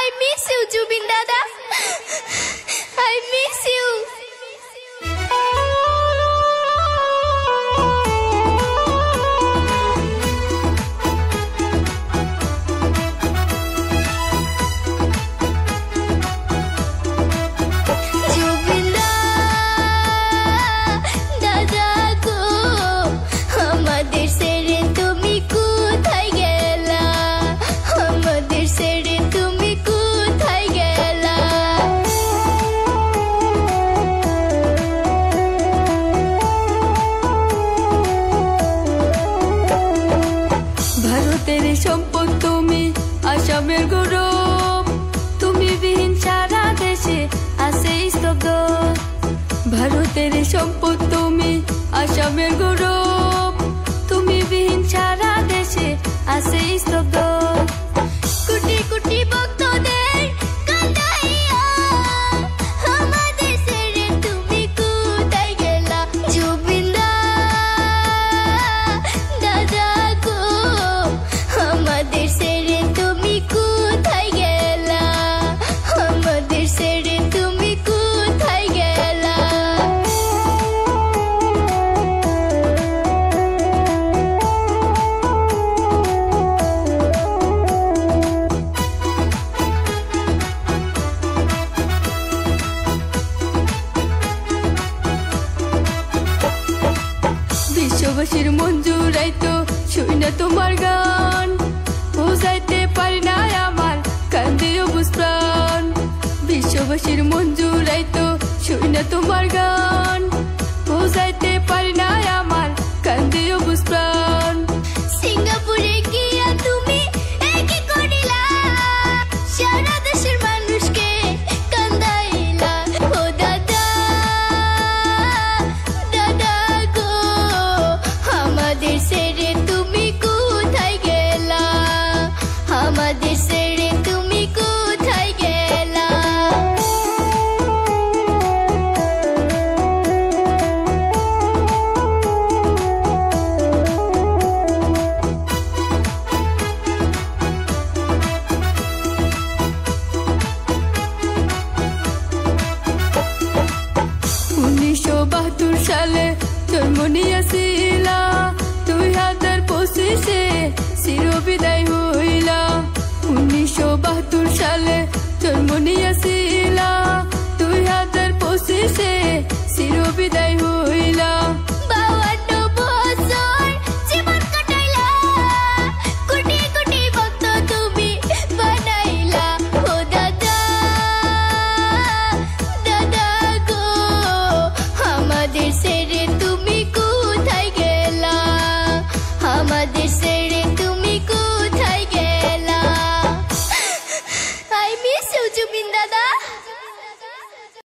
I miss you, Jubin Dada. I miss you. तेरे সম্পদ তুমি আসামের গৌরব তুমি বিহীন সারা দেশে আছে স্তব্ধ ভারতের সম্পদ তুমি আসামের গৌরব তুমি বিহীন সারা দেশে আছে স্তব্ধ কোটি কোটি ভক্তদের কাঁদাইয়া আমাদের ছেড়ে তুমি কোথায় গেলা জুবিন দাদা গো আমাদের ছেড়ে তুমি কোথায় গেলা আমাদের ছেড়ে তুমি কোথায় গেলা বিশ্ববাসীর মন জুড়াইতো শুই না তোমার গান বুঝাইতে পারি না আমার কান্দে অবুঝ প্রাণ বিশ্ববাসীর মন জুড়াইতো শুই না তোমার গান বুঝাইতে পারি না আমার কান্দে অবুঝ প্রাণ সিঙ্গাপুরে গিয়া তুমি কি করিলা সারা দেশের মানুষকে কান্দাইলা ও দাদা দাদা গো আমাদের ছেড়ে তুমি কোথায় গেলা আমাদের ছেড়ে তুমি কোথায় গেলা সালে জন্ম নিয়েছিলা 2025 চির বিদায় হইলা 1972 সালে জন্ম নিয়েছিলা 2025 চির বিদায় হইলা 52 বছর জীবন কাটাইলা কোটি কোটি ভক্ত তুমি বানাইলা ও দাদা দাদা গো আমাদের ছেড়ে তুমি কোথায় গেলা আমাদের